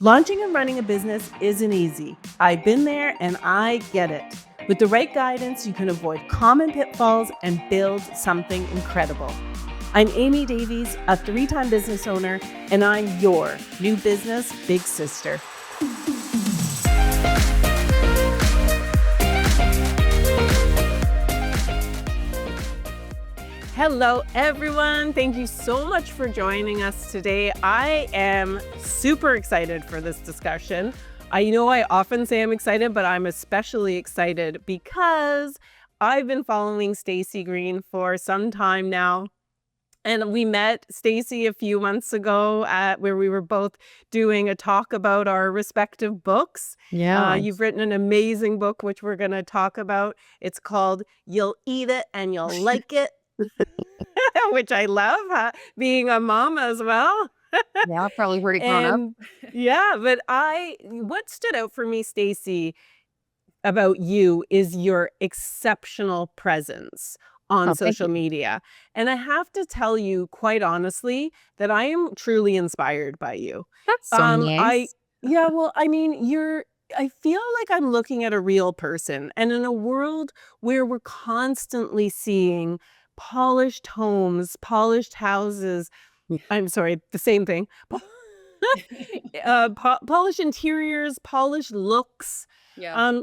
Launching and running a business isn't easy. I've been there and I get it. With the right guidance, you can avoid common pitfalls and build something incredible. I'm Amy Davies, a 3-time business owner, and I'm your new business big sister. Hello, everyone. Thank you so much for joining us today. I am super excited for this discussion. I know I often say I'm excited, but I'm especially excited because I've been following Stacey Green for some time now. And we met Stacey a few months ago where we were both doing a talk about our respective books. Yeah. You've written an amazing book, which we're going to talk about. It's called You'll Eat It and You'll Like It. Which I love, being a mom as well. Yeah, I've probably already grown up. Yeah, but what stood out for me, Stacey, about you is your exceptional presence on Oh, thank social you. media. And I have to tell you, quite honestly, that I am truly inspired by you. That's so nice. I feel like I'm looking at a real person. And in a world where we're constantly seeing polished homes, polished houses, I'm sorry, the same thing. Polished interiors, polished looks. Yeah.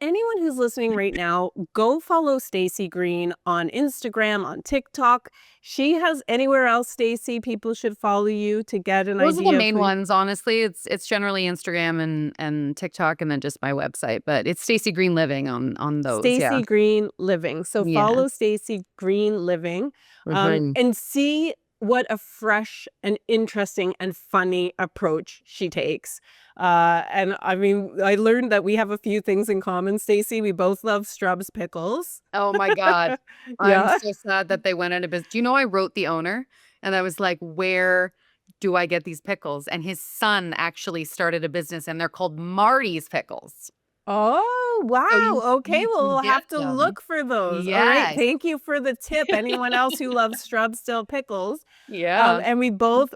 Anyone who's listening right now, go follow Stacey Green on Instagram, on TikTok. She has anywhere else, Stacey, people should follow you to get an idea. Those are the main ones, honestly. It's generally Instagram and TikTok and then just my website. But it's Stacey Green Living on those. Stacey Green Living. So follow Stacey Green Living and see what a fresh and interesting and funny approach she takes. And I mean, I learned that we have a few things in common, Stacey. We both love Stubbs pickles. Oh my God. Yeah. I'm so sad that they went out of business. Do you know I wrote the owner? And I was like, where do I get these pickles? And his son actually started a business and they're called Marty's Pickles. Oh, wow. Okay, well, we'll have to look for those. All right. Yes. Thank you for the tip. Anyone else who loves Stubbs dill pickles. Yeah. And we both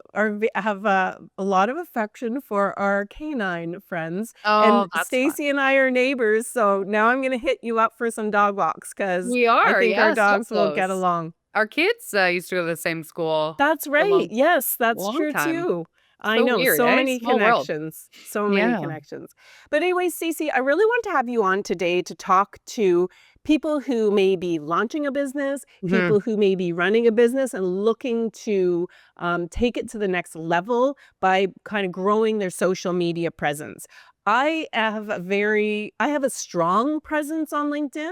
have a lot of affection for our canine friends. Oh, And that's Stacey and I are neighbors, so now I'm going to hit you up for some dog walks because We are, I think our yes, so dogs will get close. along. Our kids used to go to the same school. That's for a long- right. Yes, that's long true time. too. I So know, weird, so eh? many Small world. connections. So many Yeah. connections. But anyway, Stacey, I really want to have you on today to talk to people who may be launching a business, people who may be running a business and looking to take it to the next level by kind of growing their social media presence. I have a strong presence on LinkedIn.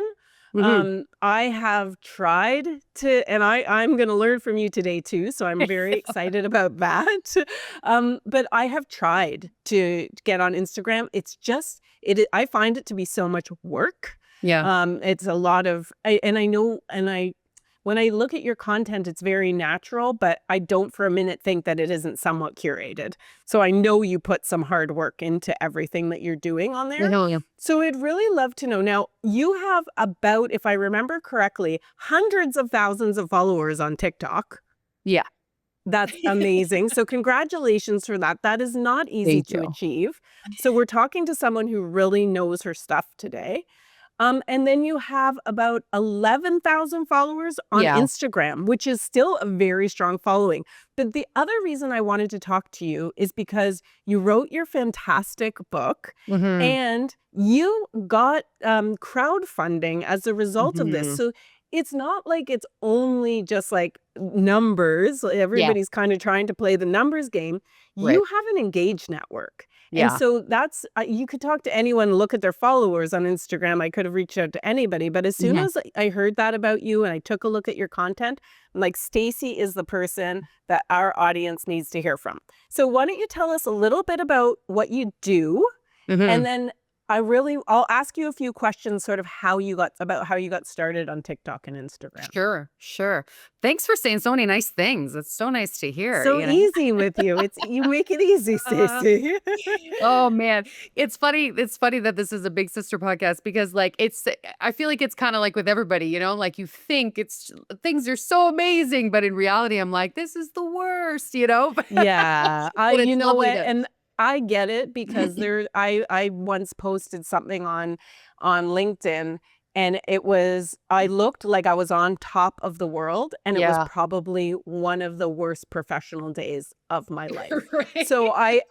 I have tried to, and I'm going to learn from you today too. So I'm very excited about that. But I have tried to get on Instagram. It's just, I find it to be so much work. Yeah. It's a lot of, when I look at your content, it's very natural, but I don't for a minute think that it isn't somewhat curated. So I know you put some hard work into everything that you're doing on there. Yeah. So I'd really love to know. Now, you have about, if I remember correctly, hundreds of thousands of followers on TikTok. Yeah. That's amazing. So congratulations for that. That is not easy to achieve. So we're talking to someone who really knows her stuff today. And then you have about 11,000 followers on Instagram, which is still a very strong following. But the other reason I wanted to talk to you is because you wrote your fantastic book and you got crowdfunding as a result of this. So it's not like it's only just like numbers. Everybody's kind of trying to play the numbers game. You have an engaged network. And so that's, you could talk to anyone, look at their followers on Instagram. I could have reached out to anybody. But as soon as I heard that about you and I took a look at your content, I'm like, Stacey is the person that our audience needs to hear from. So why don't you tell us a little bit about what you do? And then I'll ask you a few questions sort of how you got started on TikTok and Instagram. Sure. Thanks for saying so many nice things. It's so nice to hear. So easy with you. You make it easy, Stacey. Oh man. It's funny that this is a big sister podcast because I feel like it's kind of like with everybody, like you think things are so amazing, but in reality I'm like, this is the worst, Yeah. You know what? And I get it because I once posted something on LinkedIn, and I looked like I was on top of the world, and it was Yeah. probably one of the worst professional days of my life. Right. So I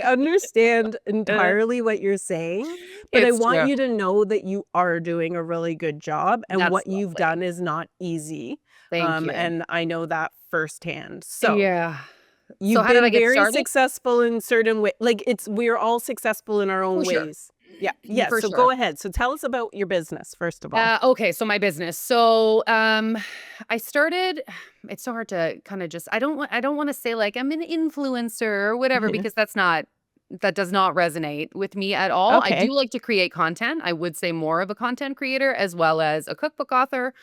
understand entirely what you're saying, but I It's want true. you to know that you are doing a really good job, and That's what you've lovely. done is not easy. Thank you. And I know that firsthand. So Yeah. So you've how did I been get very started? successful in certain way, like, we're all successful in our For own sure. ways. Yeah, yeah, For so sure. go ahead. So tell us about your business, first of all. Okay, so my business. So, I started it's so hard to kind of just I don't want to say like I'm an influencer or whatever because that does not resonate with me at all. I do Okay. like to create content. I would say more of a content creator as well as a cookbook author.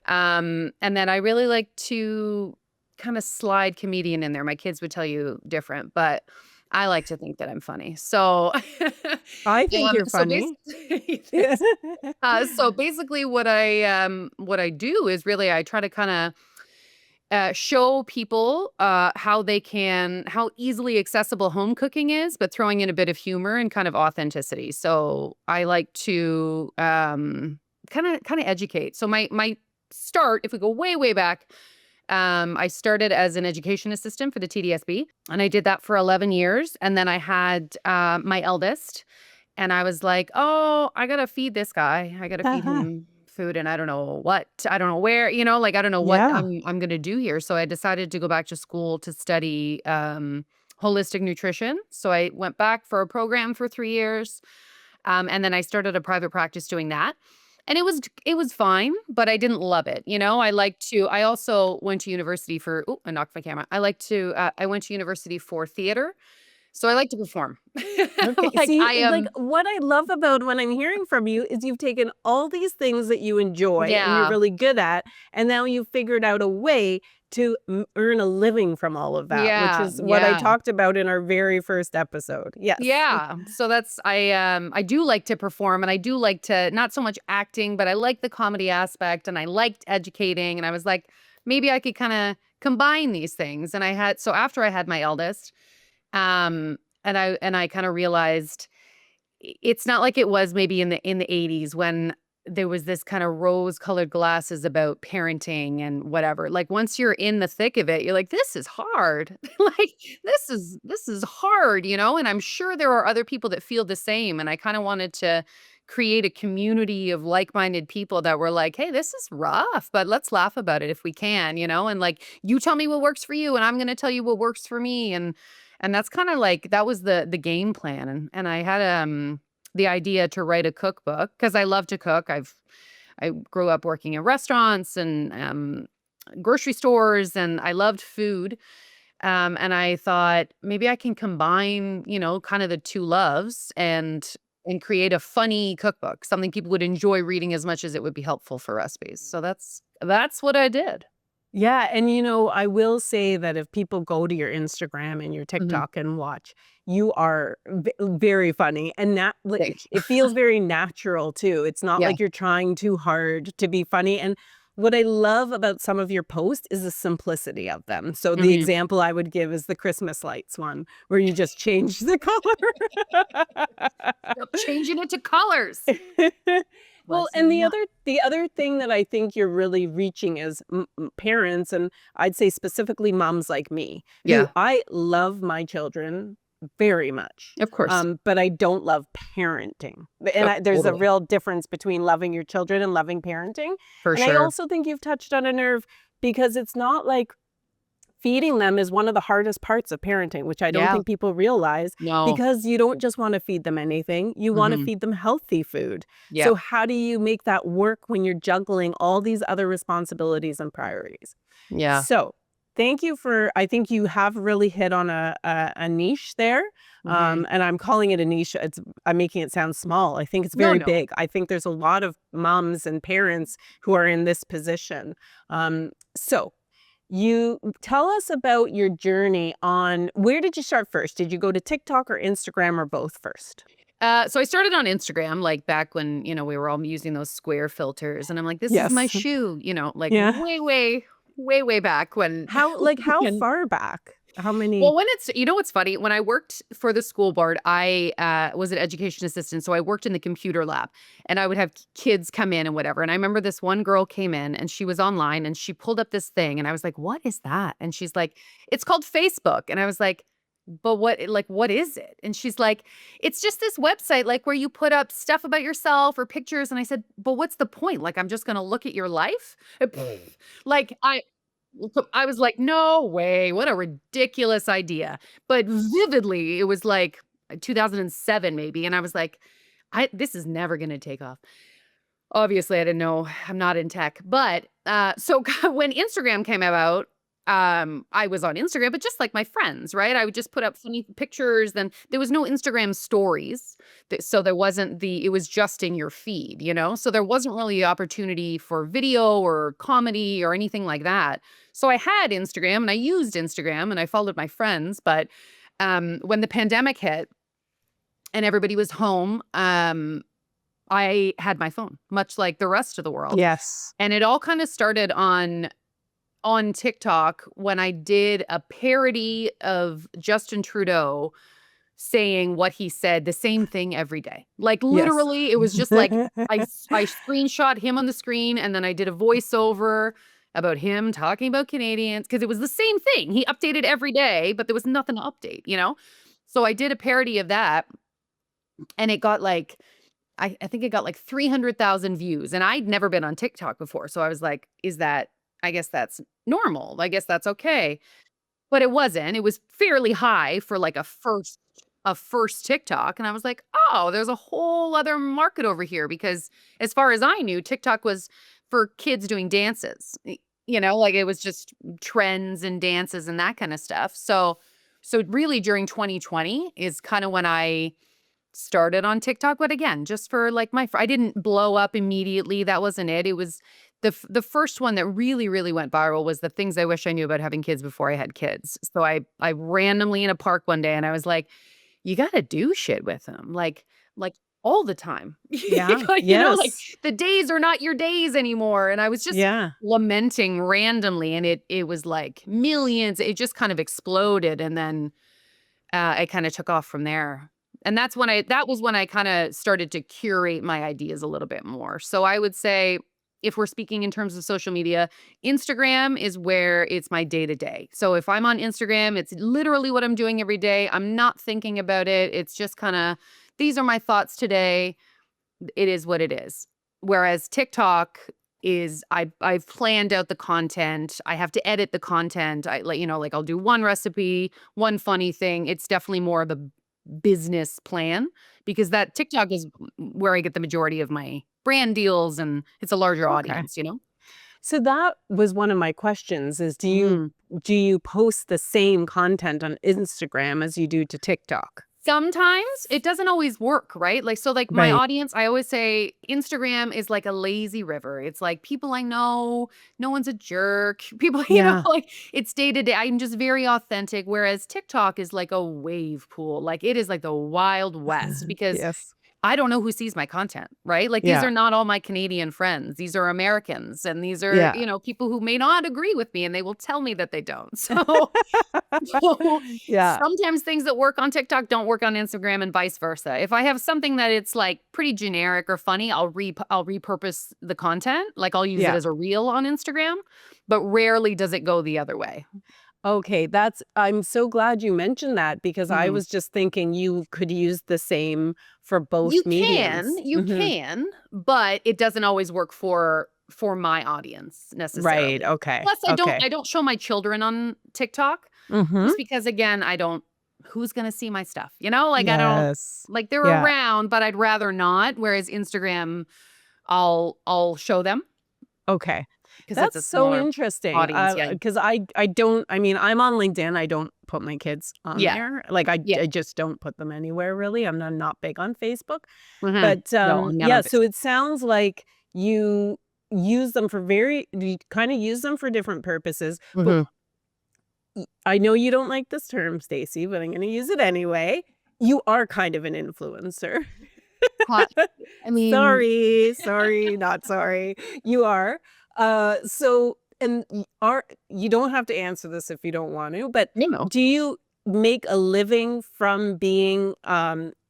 And then I really like to kind of slide comedian in there. My kids would tell you different, but I like to think that I'm funny. So, I think you're so funny. basically, Yeah. so basically, what I do is really I try to kind of show people how easily accessible home cooking is, but throwing in a bit of humor and kind of authenticity. So I like to kind of educate. So my start, if we go way back, I started as an education assistant for the TDSB, and I did that for 11 years. And then I had my eldest. And I was like, "Oh, I gotta feed this guy. I gotta feed him food, and I don't know what. I don't know where, like, I don't know what Yeah. I'm gonna do here." So I decided to go back to school to study, holistic nutrition. So I went back for a program for 3 years, and then I started a private practice doing that. And it was fine, but I didn't love it, I also went to university for ooh, I knocked my camera. I went to university for theater, so I like to perform. Okay. Like, See, I like, am what I love about what I'm hearing from you is you've taken all these things that you enjoy and you're Yeah. really good at, and now you've figured out a way to earn a living from all of that, which Yeah, is what I yeah, talked about in our very first episode. Yes. yeah. So that's I do like to perform, and I do like to not so much acting, but I like the comedy aspect, and I liked educating, and I was like, maybe I could kinda combine these things, and I had so after I had my eldest, and I kinda realized it's not like it was maybe in the '80s when there was this kind of rose-colored glasses about parenting and whatever. Like, once you're in the thick of it, you're like, "This is hard." Like, this is hard, and I'm sure there are other people that feel the same, and I kinda wanted to create a community of like-minded people that were like, "Hey, this is rough, but let's laugh about it if we can," and, like, "You tell me what works for you, and I'm gonna tell you what works for me," and that's kinda like that was the game plan, and I had, the idea to write a cookbook because I love to cook. I grew up working in restaurants and, grocery stores, and I loved food, and I thought, "Maybe I can combine, kind of the 2 loves and create a funny cookbook, something people would enjoy reading as much as it would be helpful for recipes." So that's what I did. Yeah, and I will say that if people go to your Instagram and your Mhm. TikTok and watch, you are very funny, and that like Thank you. it feels very natural too. It's not Yeah. like you're trying too hard to be funny. And what I love about some of your posts is the simplicity of them. So the Mhm. example I would give is the Christmas lights one, where you just change the color. Yep, changing it to colors. Well, Was and not the other thing that I think you're really reaching is parents, and I'd say specifically moms like me, who Yeah, I love my children very much, of course. but I don't love parenting. And Oh, there's a totally. real difference between loving your children and loving parenting. For And I sure. also think you've touched on a nerve because it's not like feeding them is one of the hardest parts of parenting, which I don't Yeah. think people realize, No. because you don't just want to feed them anything, you want to Mhm. feed them healthy food. So Yep. how do you make that work when you're juggling all these other responsibilities and priorities? Yeah. So, I think you have really hit on a niche there. Mhm. And I'm calling it a niche. I'm making it sound small. I think it's No, very no. big. I think there's a lot of moms and parents who are in this position. So you tell us about your journey on where did you start first? Did you go to TikTok or Instagram or both first? So I started on Instagram, like, back when, we were all using those square filters, and I'm like, "This is my Yes. shoe," like, Yeah. way, way, way, way back when How when far back? How many? Well, when it's, you know what's funny? When I worked for the school board, I was an education assistant. So I worked in the computer lab and I would have kids come in and whatever. And I remember this one girl came in and she was online and she pulled up this thing and I was like, what is that? And she's like, it's called Facebook. And I was like, but what is it? And she's like, it's just this website, like where you put up stuff about yourself or pictures. And I said, but what's the point? Like, I'm just going to look at your life. Like I was like, "No way, what a ridiculous idea." But vividly, it was like 2007 maybe, and I was like, this is never gonna take off." Obviously, I didn't know, I'm not in tech, but, so when Instagram came about, I was on Instagram, but just like my friends, right? I would just put up funny pictures, then there was no Instagram stories, so there wasn't it was just in your feed, you know? So there wasn't really opportunity for video or comedy or anything like that. So I had Instagram and I used Instagram and I followed my friends, but, when the pandemic hit and everybody was home, I had my phone, much like the rest of the world. Yes. And it all kind of started on TikTok when I did a parody of Justin Trudeau saying what he said, the same thing every day. Like Yes. literally, it was just like I screenshot him on the screen and then I did a voiceover about him talking about Canadians because it was the same thing. He updated every day, but there was nothing to update, you know? So I did a parody of that and it got like I think it got like 300,000 views and I'd never been on TikTok before. So I was like, I guess that's normal. I guess that's okay. But it wasn't. It was fairly high for like a first TikTok. And I was like, oh, there's a whole other market over here because as far as I knew, TikTok was for kids doing dances. You know, like it was just trends and dances and that kind of stuff. So really during 2020 is kind of when I started on TikTok, but again, just for like I didn't blow up immediately. That wasn't it. It was the first one that really went viral was the things I wish I knew about having kids before I had kids. So I randomly in a park one day and I was like, you got to do shit with them. Like all the time. Yeah. Like, you know, like Yes. the days are not your days anymore. And I was just Yeah. lamenting randomly and it was like millions. It just kind of exploded and then it kind of took off from there. And that was when I kind of started to curate my ideas a little bit more. So I would say if we're speaking in terms of social media, Instagram is where it's my day to day. So if I'm on Instagram, it's literally what I'm doing every day. I'm not thinking about it. It's just kind of these are my thoughts today. It is what it is. Whereas TikTok is I've planned out the content. I have to edit the content. I like, you know, like I'll do one recipe, one funny thing. It's definitely more of a business plan because that TikTok is where I get the majority of my brand deals and it's a larger Okay. audience, you know? So that was one of my questions is Mm. do you post the same content on Instagram as you do to TikTok? Sometimes it doesn't always work, right? Like, so like my Right. audience, I always say Instagram is like a lazy river. It's like people I know, no one's a jerk. People, you know, Yeah. like it's day to day. I'm just very authentic. Whereas TikTok is like a wave pool. Like it is like the Wild West because Yes. I don't know who sees my content, right? Like these Yeah. are not all my Canadian friends. These are Americans and these are, Yeah. you know, people who may not agree with me and they will tell me that they don't. So Yeah. sometimes things that work on TikTok don't work on Instagram and vice versa. If I have something that it's like pretty generic or funny, I'll repurpose the content. Like I'll use it Yeah. as a reel on Instagram, but rarely does it go the other way. Okay, I'm so glad you mentioned that because I Mhm. was just thinking you could use the same for both mediums. You can, but it doesn't always work for my audience Right. necessarily. Okay. Plus, Okay. I don't show my children on TikTok Mhm. just because again, I don't who's gonna see my stuff, you know? Like I don't Yes. like they're Yeah. around, but I'd rather not. Whereas Instagram, I'll show them Okay. because it's That's a so smaller interesting. audience. Yeah. Because I don't. I mean, I'm on LinkedIn. I don't put my kids on Yeah. there. Like Yeah. I just don't put them anywhere really. I'm not big on Facebook. Mhm. But No, I'm not yeah. on So Facebook. it sounds like you kind of use them for different purposes. But Mhm. I know you don't like this term, Stacey, but I'm going to use it anyway. You are kind of an influencer. Huh. I mean, Sorry, sorry, not sorry. You are. So and you don't have to answer this if you don't want to, but You know. do you make a living from being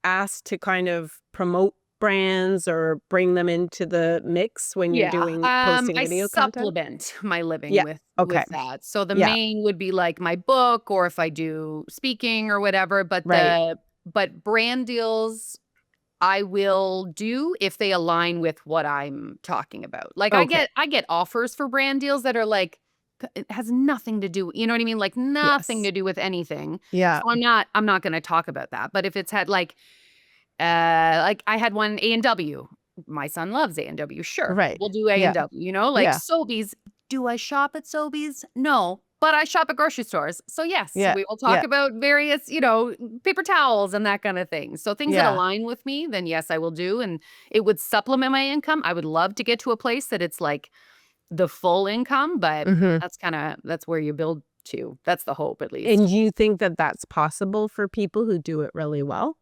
asked to kind of promote brands or bring them into the mix when you're Yeah, doing posting I video content? supplement my living Yeah. with Okay. that. So the Yeah. main would be like my book or if I do speaking or whatever, Right. but brand deals I will do if they align with what I'm talking about. Like Okay. I get offers for brand deals that are like it has nothing to do, you know what I mean? Like nothing Yes. to do with anything. Yeah. So I'm not going to talk about that. But if it's had like I had one A&W. My son loves A&W. Sure, Right. we'll do Yeah. A&W, you know? Like Yeah. Sobeys. Do I shop at Sobeys? No, but I shop at grocery stores. So yes, Yeah. we will talk Yeah. about various, paper towels and that kind of thing. So things that Yeah. align with me, then yes, I will do and it would supplement my income. I would love to get to a place that it's like the full income, but Hmm. that's where you build to. That's the hope at least. And you think that that's possible for people who do it really well?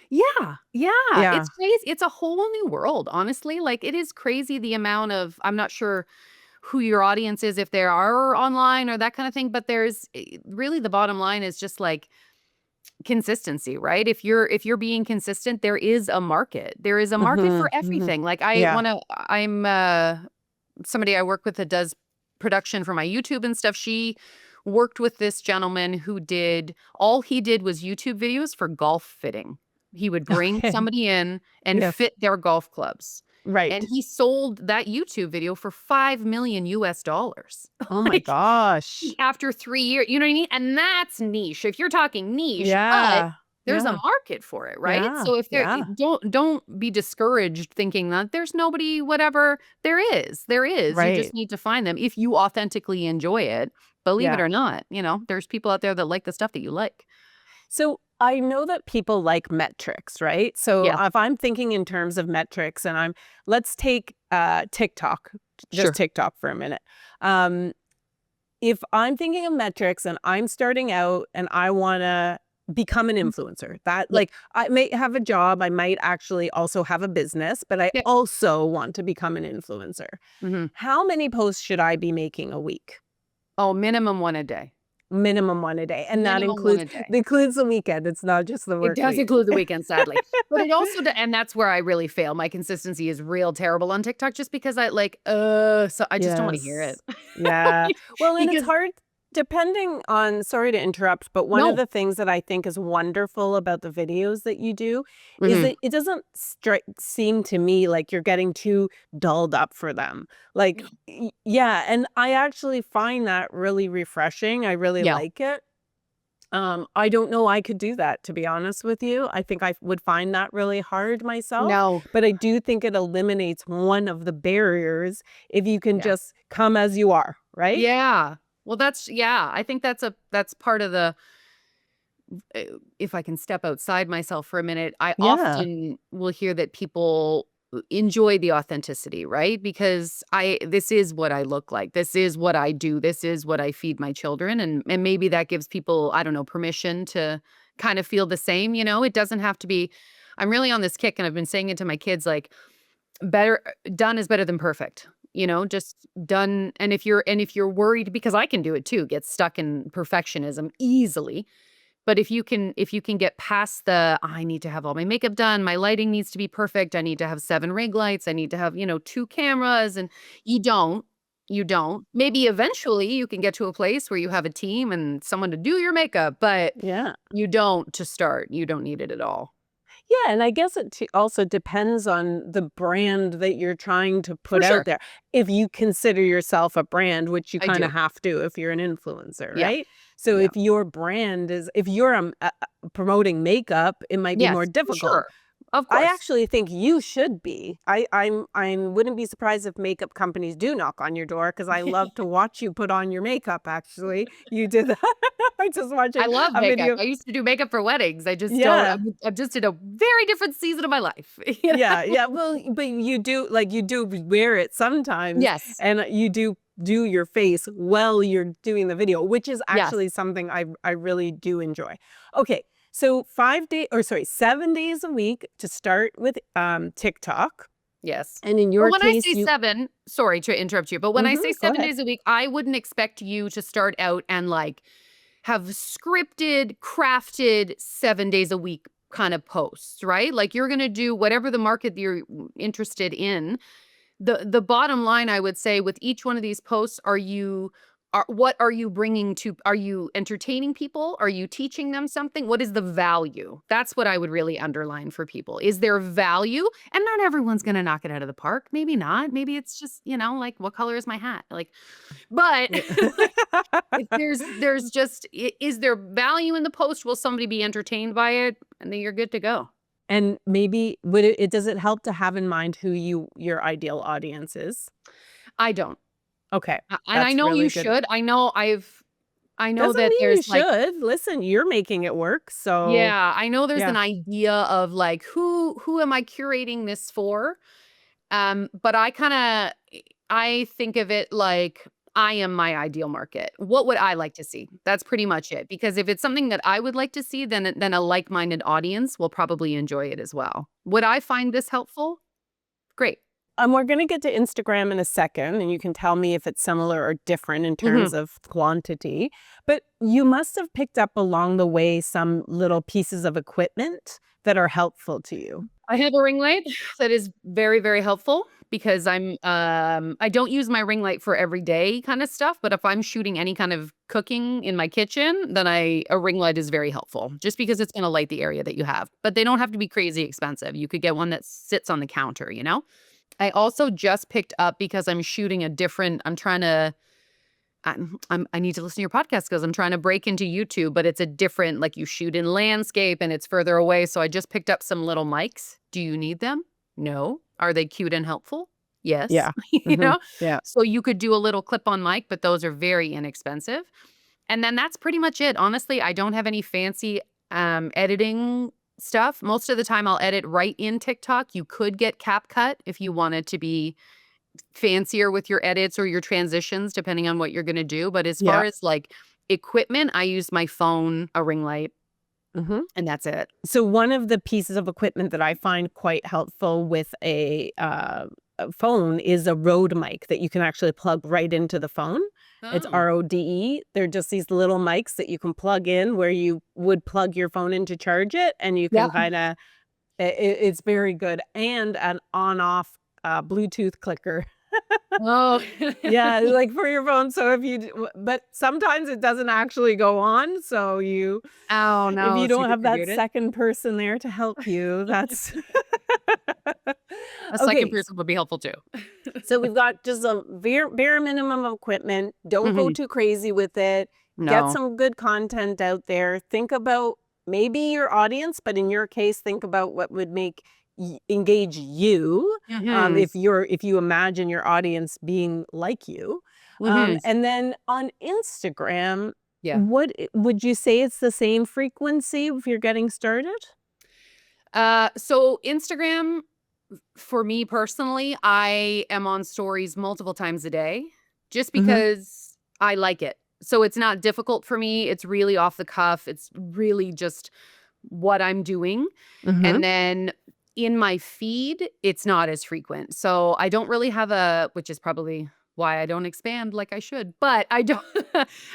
Yeah, yeah, Yeah. it's crazy. It's a whole new world, honestly. Like, it is crazy the amount of I'm not sure who your audience is, if they are online or that kind of thing, but really the bottom line is just like consistency, right? If you're being consistent, there is a market. There is a market Hmm. for Hmm. everything. Like Yeah. I'm somebody I work with that does production for my YouTube and stuff. She worked with this gentleman who did all he did was YouTube videos for golf fitting. He would bring Okay. somebody in and Yes. fit their golf clubs. And Right. he sold that YouTube video for 5 million US dollars. Oh my Like gosh. after 3 years, you know what I mean? And that's niche. If you're talking niche, but Yeah. there's a Yeah. market for it, right? Yeah. So if there Yeah. don't be discouraged thinking that there's nobody whatever. There is. There is. You Right. just need to find them if you authentically enjoy it. Believe it Yeah. or not, there's people out there that like the stuff that you like. So I know that people like metrics, right? So Yeah, if I'm thinking in terms of metrics and let's take TikTok, just sure. TikTok for a minute. Um, if I'm thinking of metrics and I'm starting out and I want to become an Mhm. influencer, that Yeah. like I may have a job, I might actually also have a business, but I Yeah. also want to become an influencer. Mhm. How many posts should I be making a week? Oh, minimum 1 a day. Minimum one a day. And that Minimum 1 includes a day. the weekend. It's not just the It work does week. include the weekend, sadly. But it also and that's where I really fail. My consistency is real terrible on TikTok just because so I just don't wanna hear it. Yes. Yeah. Well, and it's Because hard depending on, sorry to interrupt, but one of no. the things that I think is wonderful about the videos that you do is Mhm. that it doesn't seem to me like you're getting too dulled up for them. Like, yeah. And I actually find that really refreshing. I really Yeah. like it. I don't know I could do that, to be honest with you. I think I would find that really hard myself, No. but I do think it eliminates one of the barriers if you can Yeah. just come as you are, right? Yeah. Well, I think that's part of uh, if I can step outside myself for a minute, I Yeah. often will hear that people enjoy the authenticity, right? Because this is what I look like. This is what I do. This is what I feed my children. And maybe that gives people, I don't know, permission to kind of feel the same, you know? It doesn't have to be I'm really on this kick and I've been saying it to my kids like better done is better than perfect. Just done and if you're worried because I can do it too, get stuck in perfectionism easily but if you can get past I need to have all my makeup done, my lighting needs to be perfect, I need to have 7 ring lights, I need to have, 2 cameras, and you don't. Maybe eventually you can get to a place where you have a team and someone to do your makeup, but Yeah. you don't to start. You don't need it at all. Yeah, and I guess it also depends on the brand that you're trying to For put out sure. there. If you consider yourself a brand, which you I kind of do. have to if you're an influencer, Yeah. right? So Yeah. if your brand is, if you're promoting makeup, it might be more Yes, for difficult. sure. Of I course. actually think you should be. I wouldn't be surprised if makeup companies do knock on your door because I love to watch you put on your makeup. Actually, you did that. I just I watching love a makeup. video. I used to do makeup for weddings. I just don't Yeah, I'm just in a very different season of my life, you know? yeah, yeah. Well, but you do wear it sometimes, Yes. and you do your face while you're doing the video, which is Yes. actually something I really do enjoy. Okay, so 5 day or sorry, 7 days a week to start with TikTok. Yes. And in But your when I case, say you 7, sorry to interrupt you, but when I say go 7 ahead. days a week, I wouldn't expect you to start out and, like, have scripted, crafted 7 days a week kind of posts, right? Like, you're gonna do whatever the market you're interested in. The bottom line, I would say, with each one of these posts, what are you bringing to are you entertaining people? Are you teaching them something? What is the value? That's what I would really underline for people. Is there value? And not everyone's gonna knock it out of the park. Maybe not. Maybe it's just, like, what color is my hat? Like, but Yeah. if there's just is there value in the post? Will somebody be entertained by it? And then you're good to go. And maybe would it does it help to have in mind who your ideal audience is? I don't. Okay, And I that's know you really good. should. I know Doesn't that mean you there's, like, should. Listen, you're making it work, so yeah, I know there's yeah. an idea of, like, who am I curating this for? But I think of it like I am my ideal market. What would I like to see? That's pretty much it. Because if it's something that I would like to see, then a like-minded audience will probably enjoy it as well. Would I find this helpful? Great. We're gonna get to Instagram in a second, and you can tell me if it's similar or different in Mhm. terms of quantity. But you must have picked up along the way some little pieces of equipment that are helpful to you. I have a ring light that is very, very helpful because I don't use my ring light for everyday kind of stuff, but if I'm shooting any kind of cooking in my kitchen, then a ring light is very helpful just because it's going to light the area that you have. But they don't have to be crazy expensive. You could get one that sits on the counter. I also just picked up because I'm shooting a different I'm trying to I need to listen to your podcast because I'm trying to break into YouTube, but it's a different like, you shoot in landscape and it's further away, so I just picked up some little mics. Do you need them? No. Are they cute and helpful? Yes. Yeah. You know? Yeah. So you could do a little clip-on mic, but those are very inexpensive. And then that's pretty much it. Honestly, I don't have any fancy, editing stuff. Most of the time, I'll edit right in TikTok. You could get CapCut if you wanted to be fancier with your edits or your transitions depending on what you're gonna do, but as Yeah. far as, like, equipment, I use my phone, a ring light, Mhm. and that's it. So one of the pieces of equipment that I find quite helpful with a phone is a Rode mic that you can actually plug right into the phone. It's Oh. RODE. They're just these little mics that you can plug in where you would plug your phone in to charge it, and you Yeah. can kinda it's very good, and an on-off, Bluetooth clicker. Oh. Yeah, like, for your phone, so if you d w but sometimes it doesn't actually go on, so Oh, if no, you so you don't could have that reboot it? second person there to help you, that's A second okay, person would be helpful too. so we've got just a bare minimum of equipment. Don't go Mhm. too crazy with it. Get No. some good content out there. Think about maybe your audience, but in your case, think about what would make engage you. Mhm. If you imagine your audience being like you, Mhm. and then on Instagram, Yeah. would you say it's the same frequency if you're getting started? So Instagram, for me personally, I am on stories multiple times a day just Hmm. because I like it. So it's not difficult for me. It's really off the cuff. It's really just what I'm doing. Hmm. And then in my feed, it's not as frequent. So I don't really have which is probably why I don't expand like I should, but I don't,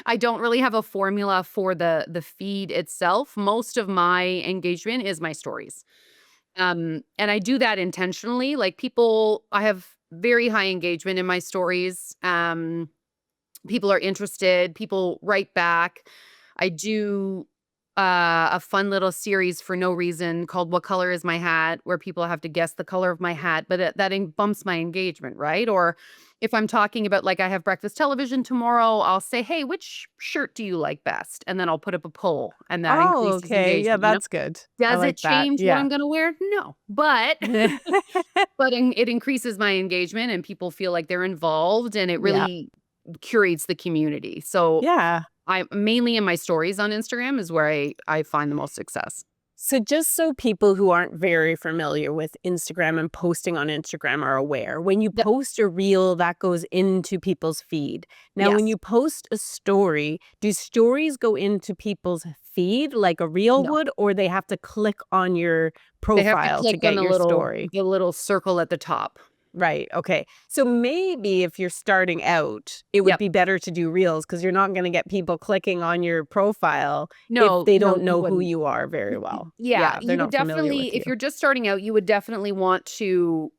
I don't really have a formula for the feed itself. Most of my engagement is my stories. And I do that intentionally. Like I have very high engagement in my stories. People are interested, people write back. I do a fun little series for no reason called What Color Is My Hat, where people have to guess the color of my hat, but bumps my engagement, right? Or if I'm talking about, like, I have breakfast television tomorrow, I'll say, hey, which shirt do you like best? And then I'll put up a poll and that Oh, increases okay. Yeah, engagement. that's good. I Does it like that. change what Yeah. I'm gonna wear? No, but it increases my engagement and people feel like they're involved and it Yeah. really curates the community. So Yeah. I mainly in my stories on Instagram is where I find the most success. So just so people who aren't very familiar with Instagram and posting on Instagram are aware, when you Yep. post a reel, that goes into people's feed. Now, when Yes. you post a story, do stories go into people's feed like a reel No. would, or they have to click on your They have to profile to click on get your story? the little circle at the top. Right. Okay. So maybe if you're starting out, it would Yep. be better to do reels because you're not going to get people clicking on your profile if No, they no, don't you know who wouldn't. you are very well. Yeah, Yeah, they're you would not familiar definitely with you. if you're just starting out, you would definitely want to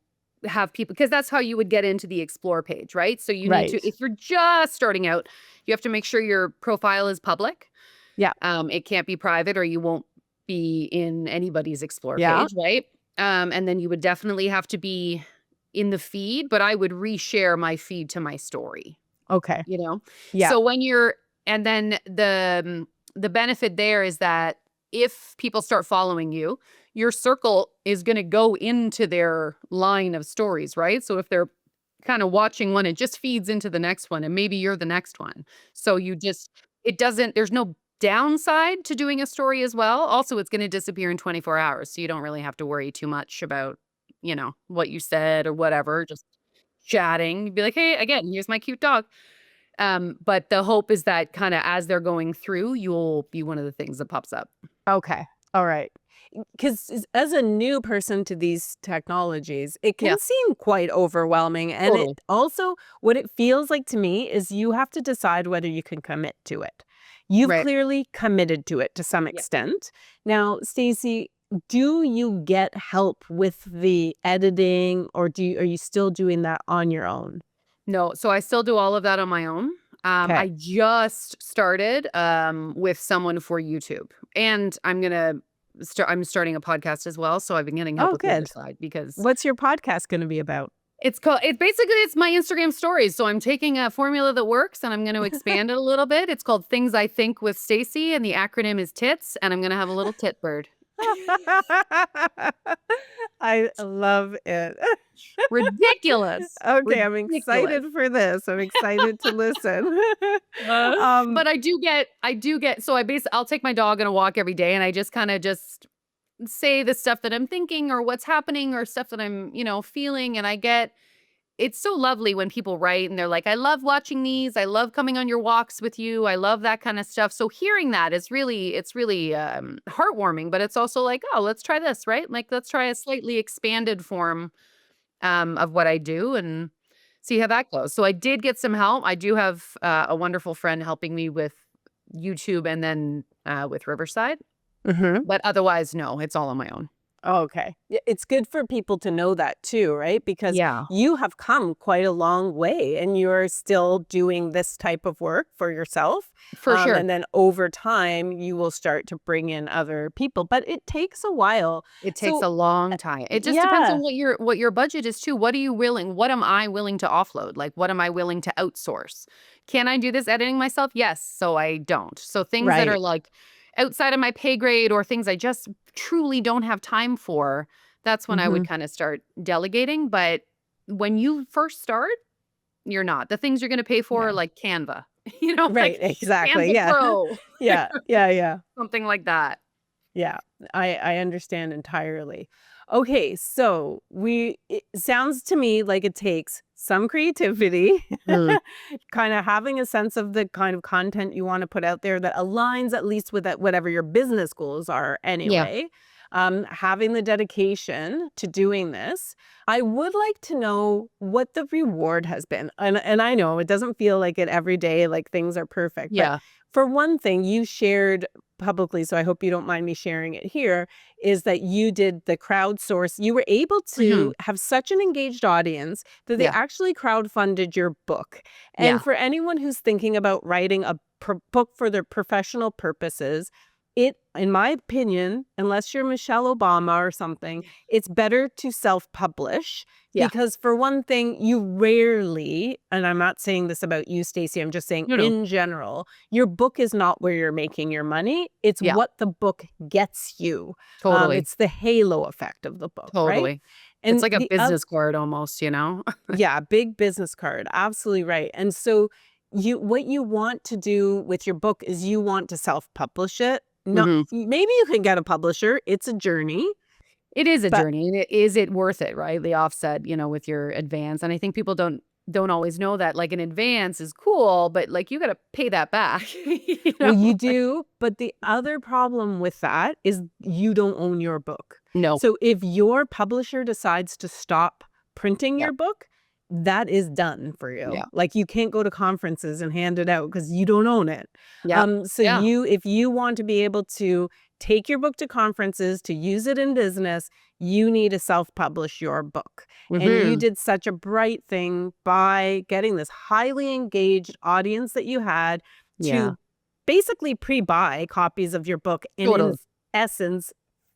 have people because that's how you would get into the explore page, right? So you need Right. to if you're just starting out, you have to make sure your profile is public. Yeah. It can't be private or you won't be in anybody's explore Yeah. page, right? And then you would definitely have to be in the feed, but I would reshare my feed to my story, Okay. you know? Yeah. So when you're and then the benefit there is that if people start following you, your circle is going to go into their line of stories, right? So if they're kind of watching one, it just feeds into the next one and maybe you're the next one. So you just it doesn't there's no downside to doing a story as well. Also, it's going to disappear in 24 hours, so you don't really have to worry too much about, what you said or whatever, just chatting. You'd be like, "Hey, again, here's my cute dog." But the hope is that kinda as they're going through, you'll be one of the things that pops up. Okay. All right. Because as a new person to these technologies, it Yeah, can seem quite overwhelming. And it totally. also, what it feels like to me is you have to decide whether you can commit to it. You've Right. clearly committed to it to some Yeah. extent. Now, Stacey, do you get help with the editing or are you still doing that on your own? No, so I still do all of that on my own. Okay. I just started, with someone for YouTube, and I'm starting a podcast as well, so I've been getting help Oh, with the other good. side because What's your podcast going to be about? it's my Instagram stories, so I'm taking a formula that works, and I'm gonna expand it a little bit. It's called Things I Think with Stacey, and the acronym is TITS, and I'm gonna have a little tit bird. I love it. Ridiculous, Okay, I'm ridiculous. excited for this. I'm excited to listen. But I do get so I'll take my dog on a walk every day, and I just kinda just say the stuff that I'm thinking or what's happening or stuff that I'm, feeling, and it's so lovely when people write and they're like, "I love watching these. I love coming on your walks with you. I love that kind of stuff." So hearing that is really heartwarming, but it's also like, "Oh, let's try this," right? Like, let's try a slightly expanded form of what I do and see how that goes. So I did get some help. I do have a wonderful friend helping me with YouTube and then with Riverside, Mhm. but otherwise, no, it's all on my own. Okay. It's good for people to know that too, right? Because Yeah, you have come quite a long way and you're still doing this type of work for yourself. for sure. And then over time, you will start to bring in other people, but it takes a while. It takes So, a long time. It just depends on yeah. what your budget is too. What am I willing to offload? Like, what am I willing to outsource? Can I do this editing myself? Yes, so I don't. So things that are Right. like outside of my pay grade or things I just truly don't have time for, that's when I would Mhm. kind of start delegating. But when you first start, you're not. The things you're gonna pay for are Yeah. like Canva, Right. like Exactly. Canva Yeah. Pro, Yeah. Yeah. Yeah. something like that. Yeah, I understand entirely. Okay, so it sounds to me like it takes some creativity, Mm, kind of having a sense of the kind of content you want to put out there that aligns at least with whatever your business goals are yeah. anyway. Having the dedication to doing this. I would like to know what the reward has been. And I know it doesn't feel like it every day, like things are perfect. But Yeah. for one thing, you shared publicly, so I hope you don't mind me sharing it here, is that you did the crowdsource. You were able Mhm. to have such an engaged audience that they Yeah. actually crowdfunded your book. And Yeah. for anyone who's thinking about writing a book for their professional purposes, in my opinion, unless you're Michelle Obama or something, it's better to self-publish Yeah. because for one thing, you rarely, and I'm not saying this about you, Stacey, I'm just saying You know. in general, your book is not where you're making your money. It's Yeah. what the book gets you. Totally. It's the halo effect of the book, right? Totally. It's And like a business card almost. yeah, big business card. Absolutely right. And so what you want to do with your book is you want to self-publish it. Not Mhm. maybe you can get a publisher. It's a journey, It is a but journey, and is it worth it, right? The offset, with your advance, and I think people don't always know that, like, an advance is cool, but, like, you gotta pay that back, you well, know? you do, but the other problem with that is you don't own your book. No. So if your publisher decides to stop printing Yep. your book, that is done for you. Yeah. Like, you can't go to conferences and hand it out because you don't own it. Yep. So Yeah. if you want to be able to take your book to conferences, to use it in business, you need to self-publish your book. And you Mhm. did such a bright thing by getting this highly engaged audience that you had Yeah. to basically pre-buy copies of your book and in Totally. essence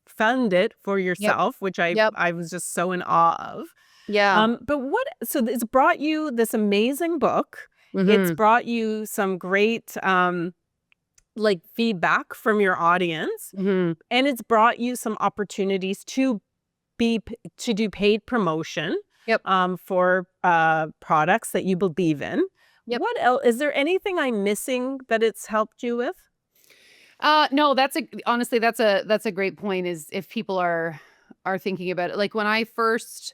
fund it for Yep. yourself, which Yep. I was just so in awe of. Yeah. But what so it's brought you this amazing book. It's Mhm. brought you some great like feedback from your audience, Mhm. and it's brought you some opportunities to to do paid promotion Yep. for products that you believe in. Yep. What else is there anything I'm missing that it's helped you with? No, honestly, that's a great point, is if people are thinking about it. Like, when I first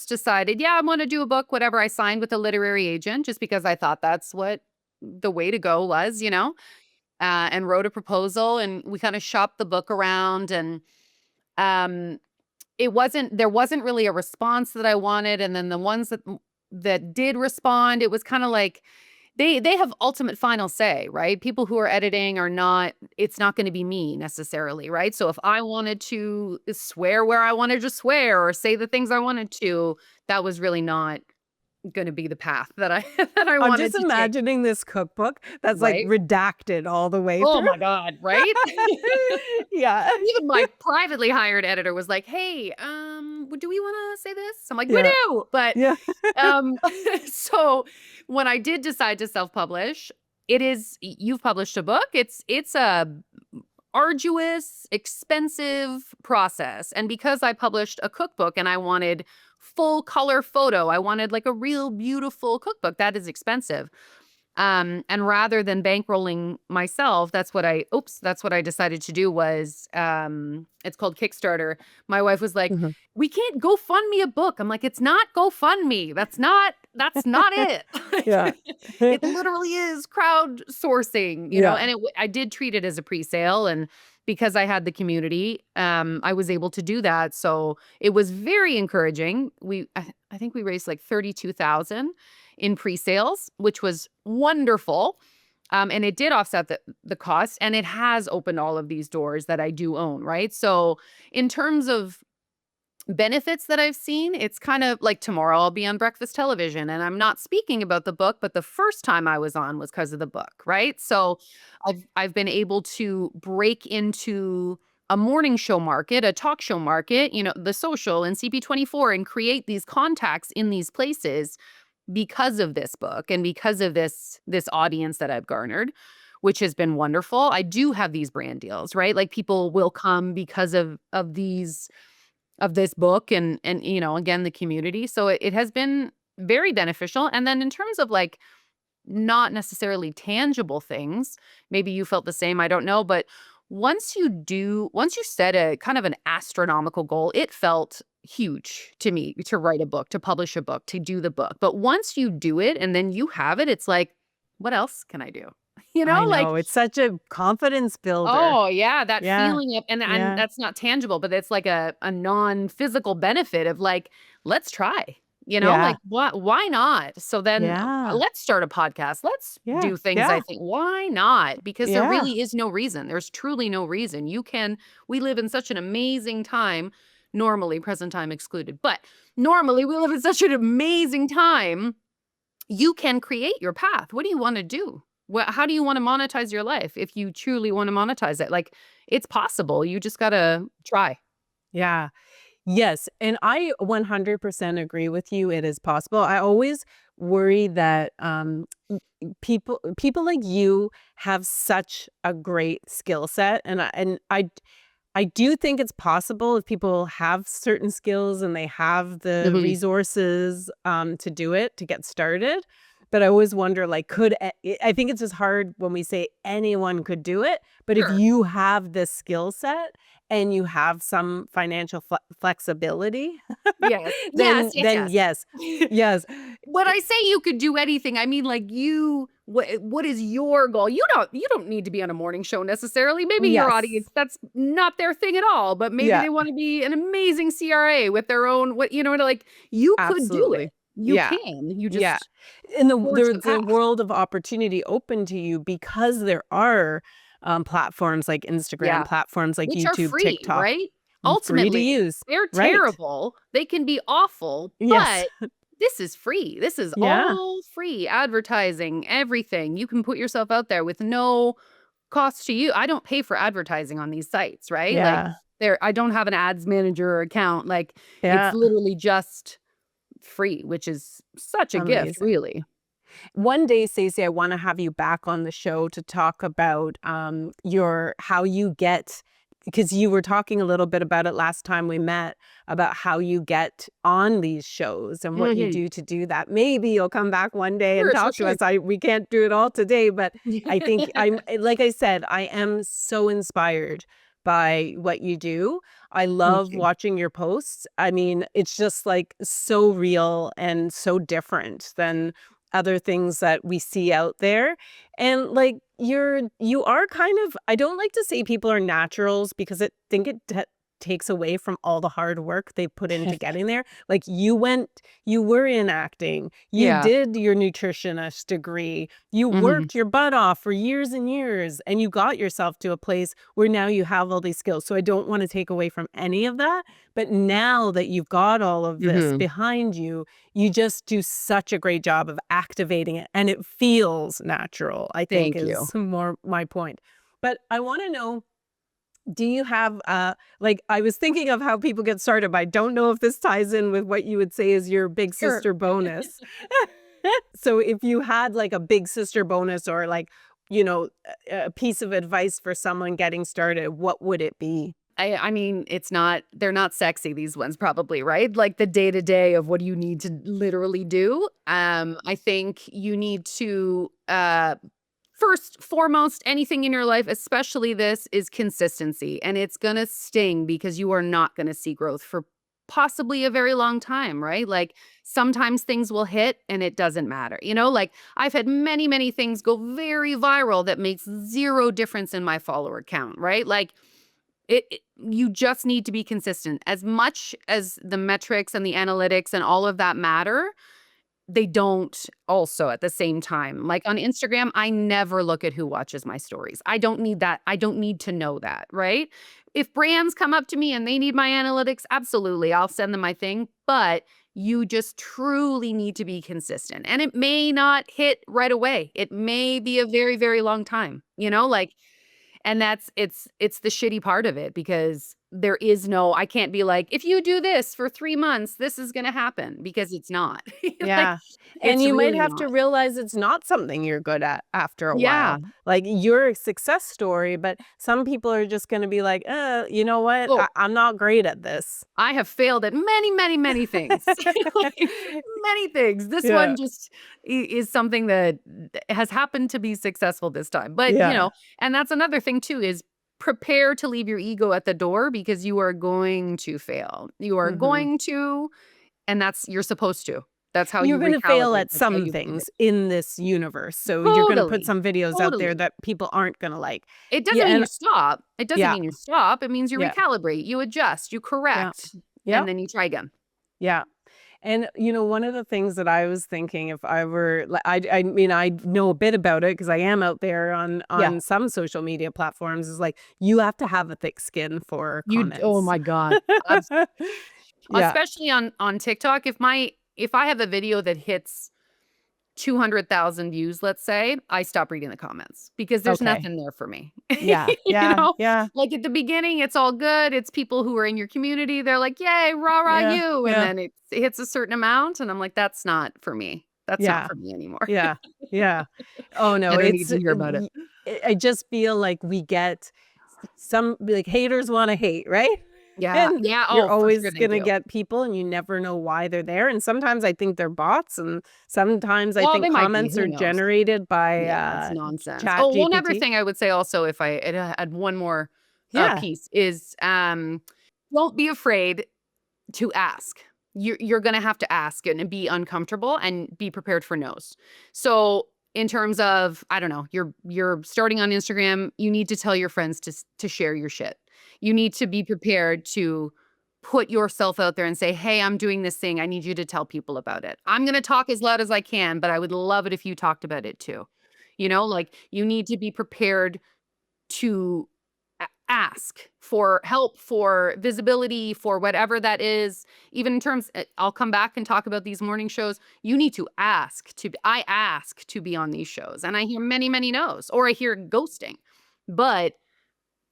decided, yeah, I'm gonna do a book, whatever, I signed with a literary agent just because I thought that's what the way to go was, and wrote a proposal, and we kind of shopped the book around, and um there wasn't really a response that I wanted, and then the ones that did respond, it was kind of like they have ultimate final say, right? People who are editing are not it's not going to be me necessarily, right? So if I wanted to swear where I wanted to swear or say the things I wanted to, that was really not going to be the path that I that I I'm wanted just to take, imagining this cookbook that's like right? redacted all the way Oh through. my god, right? Yeah. Even my privately hired editor was like, "Hey, do we wanna say this?" I'm like, "We Yeah. do." But, Yeah. um, so when I did decide to self-publish, you've published a book. It's a arduous, expensive process, and because I published a cookbook and I wanted full color photo, I wanted, like, a real beautiful cookbook, that is expensive. And rather than bankrolling myself, that's what I decided to do was, it's called Kickstarter. My wife was like, Mhm. "We can't GoFundMe a book." I'm like, "It's not GoFundMe. That's not it." Like, Yeah. it literally is crowdsourcing, Yeah. and I did treat it as a presale, and because I had the community, I was able to do that. So it was very encouraging. I think we raised like 32,000 in pre-sales, which was wonderful. And it did offset the cost, and it has opened all of these doors that I do own, right? So in terms of benefits that I've seen, it's kind of like tomorrow I'll be on breakfast television, and I'm not speaking about the book, but the first time I was on was because of the book, right? So I've been able to break into a morning show market, a talk show market, the social and CP24, and create these contacts in these places because of this book and because of this audience that I've garnered, which has been wonderful. I do have these brand deals, right? Like, people will come because of this book, and again, the community. So it has been very beneficial. And then in terms of, like, not necessarily tangible things, maybe you felt the same, I don't know, but once you set a kind of an astronomical goal, it felt huge to me to write a book, to publish a book, to do the book. But once you do it and then you have it, it's like, what else can I do? I Like, know. It's such a confidence builder. oh, yeah, that Yeah. feeling of, and Yeah. that's not tangible, but it's like a non-physical benefit of, like, let's try, like, Yeah. why not? So then, Yeah. let's start a podcast. Let's Yeah. do things, I Yeah. think. Why not? Because there Yeah. really is no reason. There's truly no reason. We live in such an amazing time, normally, present time excluded, but normally we live in such an amazing time. You can create your path. What do you want to do? How do you want to monetize your life if you truly want to monetize it? Like, it's possible. You just got to try. Yeah. Yes, and I 100% agree with you, it is possible. I always worry that, people like you have such a great skill set, and I do think it's possible if people have certain skills and they have the Mhm. resources, to do it, to get started. But I always wonder, like, I think it's just hard when we say anyone could do it, but if Sure. you have this skill set and you have some financial flexibility, Yes. Yes, then yes, yes. yes. Yes. When It I say you could do anything, I mean, like, what is your goal? You don't need to be on a morning show necessarily. Maybe your yes. audience, that's not their thing at all, but maybe Yeah, they wanna be an amazing CRA with their own what like, you could do it. absolutely. You Yeah. can. You Yeah. just And forge the the path. world of opportunity open to you because there are, platforms like Instagram, Yeah. platforms like Which are YouTube, free, TikTok, right? free to Ultimately, use. they're Right. terrible, they can be awful, Yes. but this is free. This is Yeah. all free advertising, everything. You can put yourself out there with no cost to you. I don't pay for advertising on these sites, right? Like, Yeah. I don't have an ads manager account, like, it's Yeah. literally just free, which is such a gift, Amazing. really. One day, Stacey, I want to have you back on the show to talk about your how you get, because you were talking a little bit about it last time we met, about how you get on these shows and what you Mhm. do to do that. Maybe you'll come back one day and Sure, sure, talk to sure. us. We can't do it all today, but I think like I said, I am so inspired by what you do. I Thank love you. watching your posts. I mean, it's just like so real and so different than other things that we see out there. And like you are kind of, I don't like to say people are naturals because I think takes away from all the hard work they put into getting there. Like you were in acting, you Yeah. did your nutritionist degree, you Mhm. worked your butt off for years and years, and you got yourself to a place where now you have all these skills. So I don't want to take away from any of that. But now that you've got all of this Mhm. behind you, you just do such a great job of activating it, and it feels natural, I think Thank you. is more my point. But I wanna know, do you have, like, I was thinking of how people get started, but I don't know if this ties in with what you would say is your big Sure. sister bonus. So if you had, like, a big sister bonus or, like, a piece of advice for someone getting started, what would it be? I mean, they're not sexy, these ones probably, right? Like the day to day of what do you need to literally do. I think you need to first foremost, anything in your life, especially this, is consistency. And it's gonna sting because you are not gonna see growth for possibly a very long time, right? Like sometimes things will hit and it doesn't matter. Like I've had many, many things go very viral that makes zero difference in my follower count, right? Like you just need to be consistent. As much as the metrics and the analytics and all of that matter, they don't also at the same time. Like on Instagram, I never look at who watches my stories. I don't need that. I don't need to know that, right? If brands come up to me and they need my analytics, absolutely, I'll send them my thing, but you just truly need to be consistent. And it may not hit right away. It may be a very, very long time, like and it's the shitty part of it because there is no I can't be like, "If you do this for 3 months, this is gonna happen," because it's not. Like, Yeah. And it's you might really have to not. realize it's not something you're good at after a Yeah. while. Like you're a success story, but some people are just going to be like, you know what? Oh, I'm not great at this. I have failed at many, many, many things. Like, many things. This one Yeah. just is something that has happened to be successful this time. But, Yeah. and that's another thing too is prepare to leave your ego at the door because you are going to fail. You are Hmm. going to, and you're supposed to. That's how You're you going to fail recalibrate. at That's how some you pivot. things in this universe. So you're going to put Totally. some videos out there Totally. that people aren't going to like. It Yeah. doesn't mean you And stop. It doesn't yeah. mean you stop. It means you Yeah. recalibrate, you adjust, you Yeah. correct, Yeah. and then you try again. Yeah. And, one of the things that I was thinking if I were I mean, I know a bit about it because I am out there Yeah. on some social media platforms, is like, you have to have a thick skin for Oh comments. my god. Yeah. Especially on TikTok, if I have a video that hits 200,000 views, let's say, I stop reading the comments because there's Okay. nothing there for me. Yeah. You Yeah. know? Yeah. Like at the beginning, it's all good. It's people who are in your community. They're like, "Yay, rah rah Yeah. you." And Yeah. then it hits a certain amount and I'm like, "That's not for me. That's not Yeah. for me anymore." Yeah. Yeah. Oh, I no, don't need to hear about it. I just feel like we get some like haters wanna hate, right? Yeah, And yeah, you're oh, for always sure they gonna do. get people and you never know why they're there, and sometimes I think they're bots, and sometimes I Well, think they might be, comments who are knows? generated by, Yeah, it's nonsense. Chat Oh, one other GPT. thing I would say also if I had one more, Yeah, piece is, don't be afraid to ask. You're gonna have to ask and be uncomfortable and be prepared for no's. So, in terms of, I don't know, you're starting on Instagram, you need to tell your friends to share your shit. You need to be prepared to put yourself out there and say, "Hey, I'm doing this thing. I need you to tell people about it. I'm gonna talk as loud as I can, but I would love it if you talked about it too." Like, you need to be prepared to ask for help, for visibility, for whatever that is. Even in terms, I'll come back and talk about these morning shows. You need to ask to, I ask to be on these shows. And I hear many, many no's, or I hear ghosting, but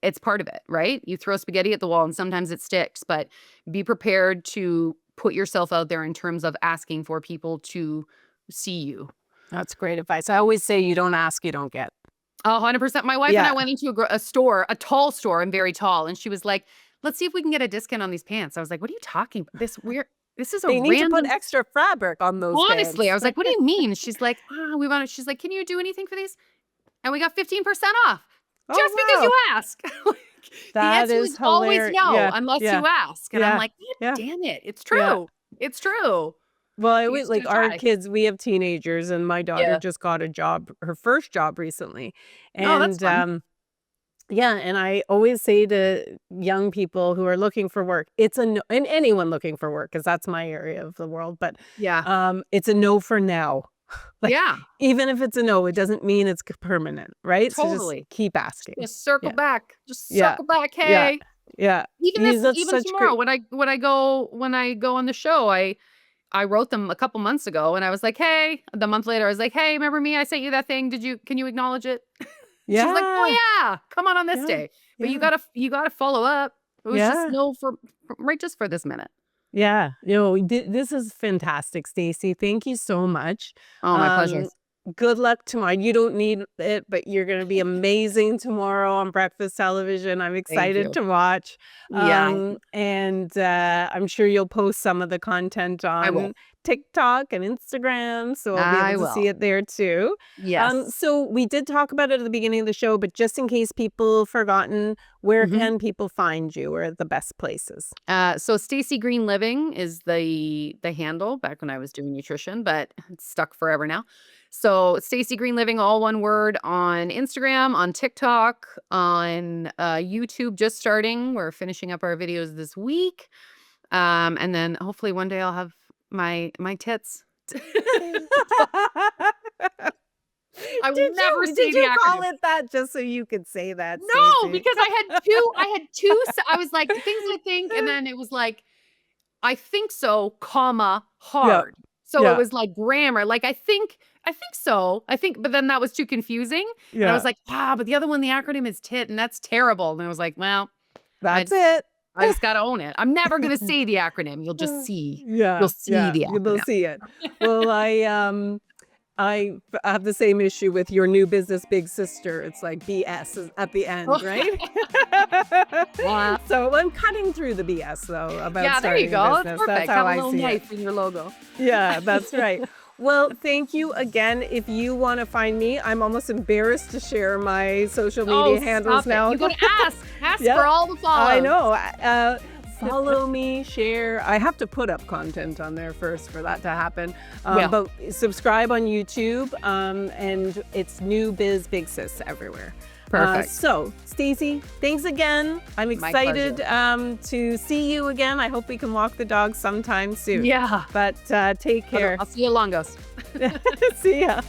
it's part of it, right? You throw spaghetti at the wall and sometimes it sticks, but be prepared to put yourself out there in terms of asking for people to see you. that's great advice. I always say you don't ask, you don't get. 100%. My wife and I Yeah. went into a store, a tall store. I'm very tall, and she was like, "Let's see if we can get a discount on these pants." I was like, "What are you talking about? This is a They need to put random." extra fabric on those Honestly, I pants. was like, "What do you mean?" She's like, we want it." She's like, "Can you do anything for these?" And we got 15% off just Oh, because wow. you ask. Like, the That answer is is always hilarious. no Yeah, unless yeah, you ask. And I'm yeah, like, "God yeah, damn it. It's yeah. true. It's true. Well, I You always just got like to our try." kids, we have teenagers, and my daughter Yeah. just got a job, her first job recently. Oh, that's And fun. yeah, and I always say to young people who are looking for work, it's a no, and anyone looking for work, because that's my area of the world, but Yeah. it's a no for now. Like, Yeah. even if it's a no, it doesn't mean it's permanent, right? So just Totally. keep asking. Just circle Yeah, back. Just yeah, circle back. yeah, Hey. yeah. That's Even such tomorrow great. when I go on the show, I wrote them a couple months ago and I was like, "Hey," the month later I was like, "Hey, remember me? I sent you that thing. Can you acknowledge it?" She was like, Yeah, "Oh yeah, come on this yeah, day." But yeah, you gotta follow up. It was just yeah. no right just for this minute. Yeah, this is fantastic, Stacey. Thank you so much. Oh, my pleasure. Um, Good luck tomorrow. You don't need it, but you're going to be amazing tomorrow on breakfast television. I'm Thank excited you. to watch. Yeah, And I'm sure you'll post some of the content I will. on TikTok and Instagram, so I'll be able I to see will. it there too. Yes. So we did talk about it at the beginning of the show, but just in case people forgotten, where Mhm. can people find you? Where are the best places? So Stacey Green Living is the handle back when I was doing nutrition, but it's stuck forever now. So Stacey Green Living, all one word, on Instagram, on TikTok, on YouTube, just starting. We're finishing up our videos this week. And then hopefully one day I'll have my tits. I will never Did say the you call acronym. it that just so you could say that, No, Stacey? because I had two, I was like, things I think, and then it was like, I think so, comma, Yeah, hard. So it yeah, was like grammar, like, I think so, but then that was too confusing, and I was yeah. like, but the other one, the acronym is TIT, and that's terrible, and I was like, well, I That's just it. I just gotta own it. I'm never gonna say the acronym, you'll Yeah, see yeah, the you'll acronym. see it. Well, I have the same issue with your new business, Big Sister. It's like BS is at the end, right? Uh, So I'm cutting through the BS though about yeah, there you starting a go, it's business. That's perfect, how have a I little see it. knife in your logo. Yeah, that's right. Well, thank you again. If you want to find me, I'm almost embarrassed to share my social Oh, media handles stop it. now. You gotta ask Yep, for all the I follows. know. Follow me, share. I have to put up content on there first for that to happen. Well, But subscribe on YouTube, and it's New Biz Big Sis everywhere. perfect. So, Stacey, thanks again. I'm My excited pleasure. to see you again. I hope we can walk the dog sometime soon. Yeah. But take care. I'll see you at Longos. See ya.